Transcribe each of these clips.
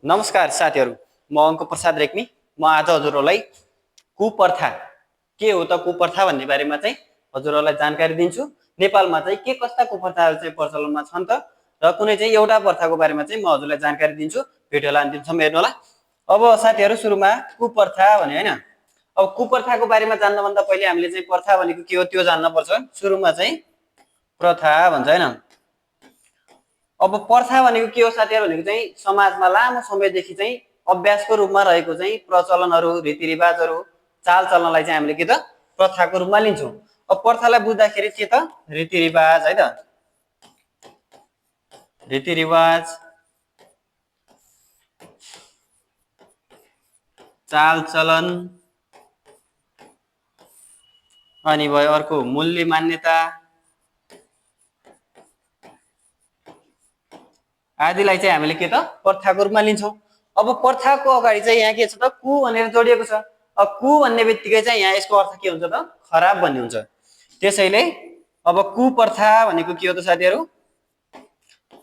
नमस्कार साथीहरु, म अङ्क प्रसाद रेग्मी। म आज हजुरहरुलाई कुप्रथा के हो त कुप्रथा भन्ने बारेमा चाहिँ हजुरहरुलाई जानकारी दिन्छु। नेपालमा चाहिँ के कस्ता कुप्रथाहरु चाहिँ प्रचलनमा छन् त र कुनै चाहिँ एउटा प्रथाको बारेमा चाहिँ म हजुरलाई जानकारी दिन्छु। भिडियोलाई अन्तिमसम्म हेर्नु होला। अब साथीहरु सुरुमा कुप्रथा भने हैन। अब कुप्रथाको बारेमा जान्न भन्दा पहिले हामीले चाहिँ प्रथा भनेको के हो त्यो जान्न पर्छ। सुरुमा चाहिँ प्रथा भन्छ हैन। अब प्रथा भनेको के हो साथीहरु भनेको चाहिँ समाजमा लामो समयदेखि चाहिँ अभ्यासको रूपमा रहेको चाहिँ प्रचलनहरु, रीतिरिवाजहरु, चालचलनलाई चाहिँ हामीले के त प्रथाको रूपमा लिन्छौं। अब प्रथालाई बुझ्दाखेरि के त रीतिरिवाज है त। रीतिरिवाज, चालचलन अनि भयो अर्को मूल्य मान्यता आदिलाई चाहिँ हामीले के त प्रथाको रूपमा लिन्छौं। अब प्रथाको अगाडि चाहिँ यहाँ के छ त कु भनेर जोडिएको छ। अब कु भन्ने बित्तिकै चाहिँ यहाँ यसको अर्थ के हुन्छ त खराब भन्ने हुन्छ। त्यसैले अब कुप्रथा भनेको के हो त साथीहरु?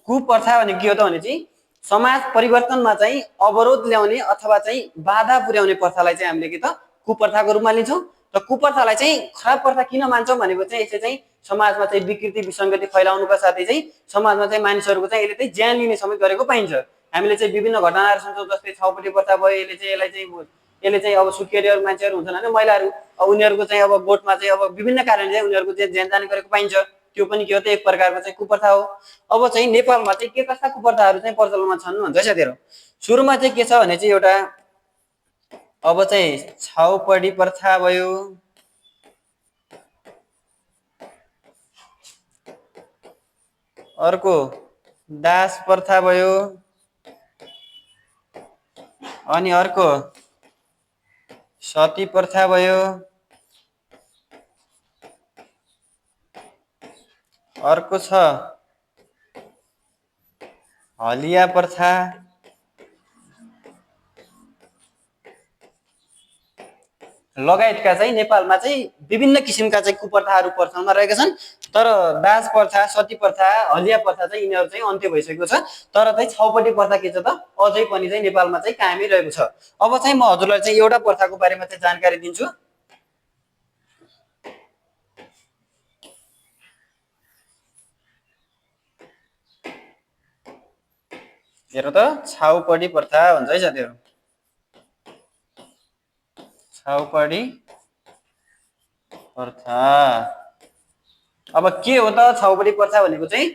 कुप्रथा भनेको के हो त भने चाहिँ समाज परिवर्तनमा चाहिँ अवरोध ल्याउने अथवा चाहिँ बाधा पुर्याउने प्रथालाई चाहिँ हामीले के त कुप्रथाको रूपमा लिन्छौं। र कुप्रथालाई चाहिँ खराब प्रथा किन मान्छौं भनेको चाहिँ यसले चाहिँ समाजमा चाहिँ विकृति विसंगति फैलाउनुका साथै चाहिँ समाजमा चाहिँ मानिसहरुको चाहिँ यसले चाहिँ ज्यान लिने समेत गरेको पाइन्छ। हामीले चाहिँ विभिन्न घटनाहरु सुन्छौं, जस्तै छाउपटी प्रथा भयो। यसले चाहिँ अब सुत्केरीहरु मान्छेहरु हुन्छन् हैन, महिलाहरु, उनीहरुको चाहिँ अब गोठमा चाहिँ अब विभिन्न कारणले चाहिँ उनीहरुको चाहिँ ज्यान जाने गरेको पाइन्छ। त्यो पनि के हो त एक प्रकारको चाहिँ कुप्रथा हो। अब चाहिँ नेपालमा चाहिँ के कस्ता कुप्रथाहरु चाहिँ प्रचलनमा छन् भन्छ है साथीहरु। सुरुमा चाहिँ के छ भने चाहिँ एउटा अब चाहिँ छाउपडी प्रथा भयो। अर्को दास प्रथा भयो। अनि अर्को सती प्रथा भयो। अर्को छ हलिया प्रथा। लगायतका चाहिँ नेपालमा चाहिँ विभिन्न किसिमका चाहिँ कुप्रथाहरु प्रचलनमा रहेका छन्। तर दास प्रथा, सती प्रथा, हलिया प्रथा चाहिँ यिनीहरु चाहिँ अन्त्य भइसकेको छ। तर चाहिँ छाउपडी प्रथा के छ त अझै पनि चाहिँ नेपालमा चाहिँ कायमै रहेको छ। अब चाहिँ म हजुरलाई चाहिँ एउटा प्रथाको बारेमा चाहिँ जानकारी दिन्छु। हेर त छाउपडी प्रथा भन्छ है साथीहरु। छाउपडी प्रथा अब के हो त छाउपडी प्रथा भनेको चाहिँ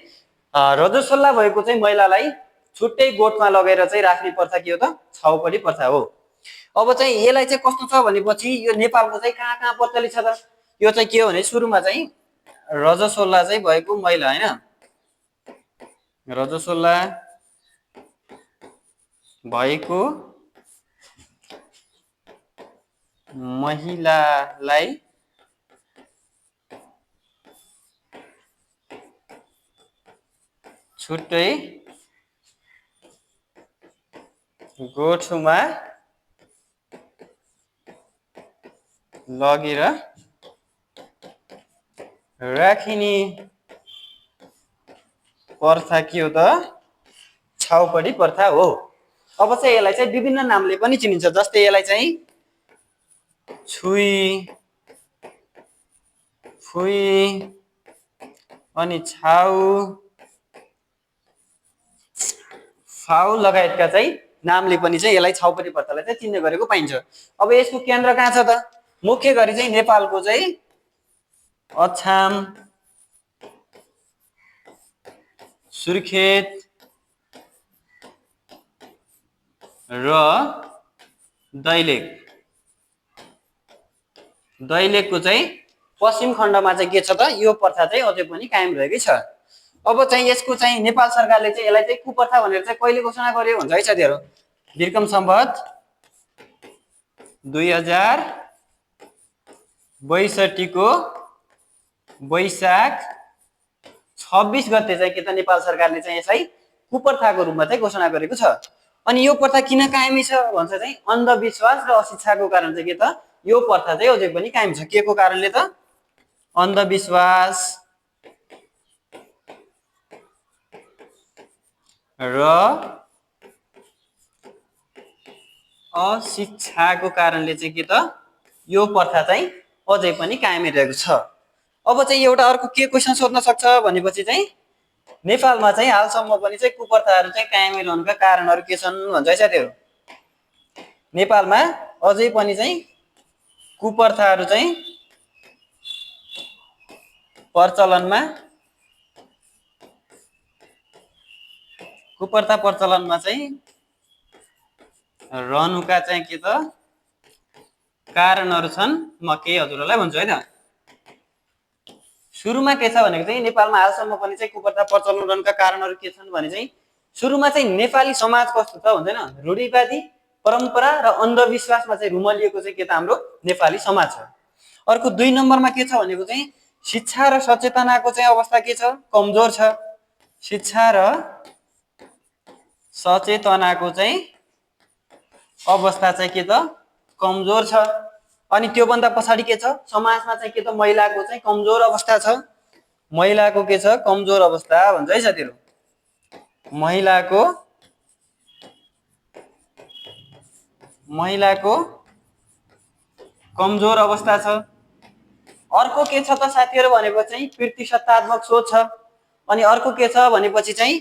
रजस्वला भएको चाहिँ महिलालाई छुट्टै गोठमा लगेर चाहिँ राख्ने प्रथा के हो त छाउपडी प्रथा हो। अब चाहिँ यसलाई चाहिँ कस्तो छ भनेपछि यो नेपालको चाहिँ कहाँ प्रचलित छ त? यो चाहिँ के हो भने सुरुमा चाहिँ रजस्वला चाहिँ भएको महिला हैन, रजस्वला भएको महिलालाई छुट्टै गोठमा लगेर राखिने प्रथा के हो त छाउपडी प्रथा हो। अब चाहिँ यसलाई चाहिँ विभिन्न नामले पनि चिनिन्छ। जस्तै यसलाई चाहिँ छुई, फुई अनि छाउ, फाउ लगायतका चाहिँ नामले पनि चाहिँ यसलाई छाउपडी प्रथालाई चाहिँ चिन्ने गरेको पाइन्छ। अब यसको केन्द्र कहाँ छ त? मुख्य गरी चाहिँ नेपालको चाहिँ अछाम, सुर्खेत र दैलेखको चाहिँ पश्चिम खण्डमा चाहिँ के छ त यो प्रथा चाहिँ अझै पनि कायम रहेकै छ। अब चाहिँ यसको चाहिँ नेपाल सरकारले चाहिँ यसलाई चाहिँ कुप्रथा भनेर चाहिँ कहिले घोषणा गर्यो भन्छ है साथीहरु? विक्रम सम्वत 2062 को वैशाख 26 गते चाहिँ के त नेपाल सरकारले चाहिँ यसलाई कुप्रथाको रूपमा चाहिँ घोषणा गरेको छ। अनि यो प्रथा किन कायमी छ भन्छ चाहिँ अन्धविश्वास र अशिक्षाको कारण चाहिँ के त यो प्रथा चाहिँ अझै पनि कायम छ। के को कारणले त? अन्धविश्वास र अशिक्षाको कारणले चाहिँ के त यो प्रथा चाहिँ अझै पनि कायमै रहेको छ। अब चाहिँ एउटा अर्को के क्वेसन सोध्न सक्छ भनेपछि चाहिँ नेपालमा चाहिँ हालसम्म पनि चाहिँ कुप्रथाहरू चाहिँ कायमै रहनुका कारणहरू के छन् भन्छ है साथीहरू। नेपालमा अझै पनि चाहिँ कुप्रथाहरू चाहिँ प्रचलनमा कुप्रथा प्रचलनमा चाहिँ रहनुका चाहिँ के त कारणहरू छन्। म केही हजुरहरूलाई भन्छु है त। सुरुमा के छ भनेको चाहिँ नेपालमा हालसम्म पनि चाहिँ कुप्रथा प्रचलन रहनुका कारणहरू के छन् भने चाहिँ सुरुमा चाहिँ नेपाली समाज कस्तो छ हुँदैन, रूढिवादी परम्परा र अन्धविश्वासमा चाहिँ रुमलिएको चाहिँ के त हाम्रो नेपाली समाज छ। अर्को 2 नम्बरमा के छ भनेको चाहिँ शिक्षा र सचेतनाको चाहिँ अवस्था के छ, कमजोर छ। शिक्षा र सचेतनाको चाहिँ अवस्था चाहिँ के त कमजोर छ। अनि त्यो भन्दा पछाडि के छ, समाजमा चाहिँ के त महिलाको चाहिँ कमजोर अवस्था छ। महिलाको के छ, कमजोर अवस्था भन्छ है साथीहरू। महिलाको कमजोर अवस्था छ। अर्को के छ त साथीहरू भनेपछि चाहिँ प्रतिशतात्मक सोच छ। अनि अर्को के छ भनेपछि चाहिँ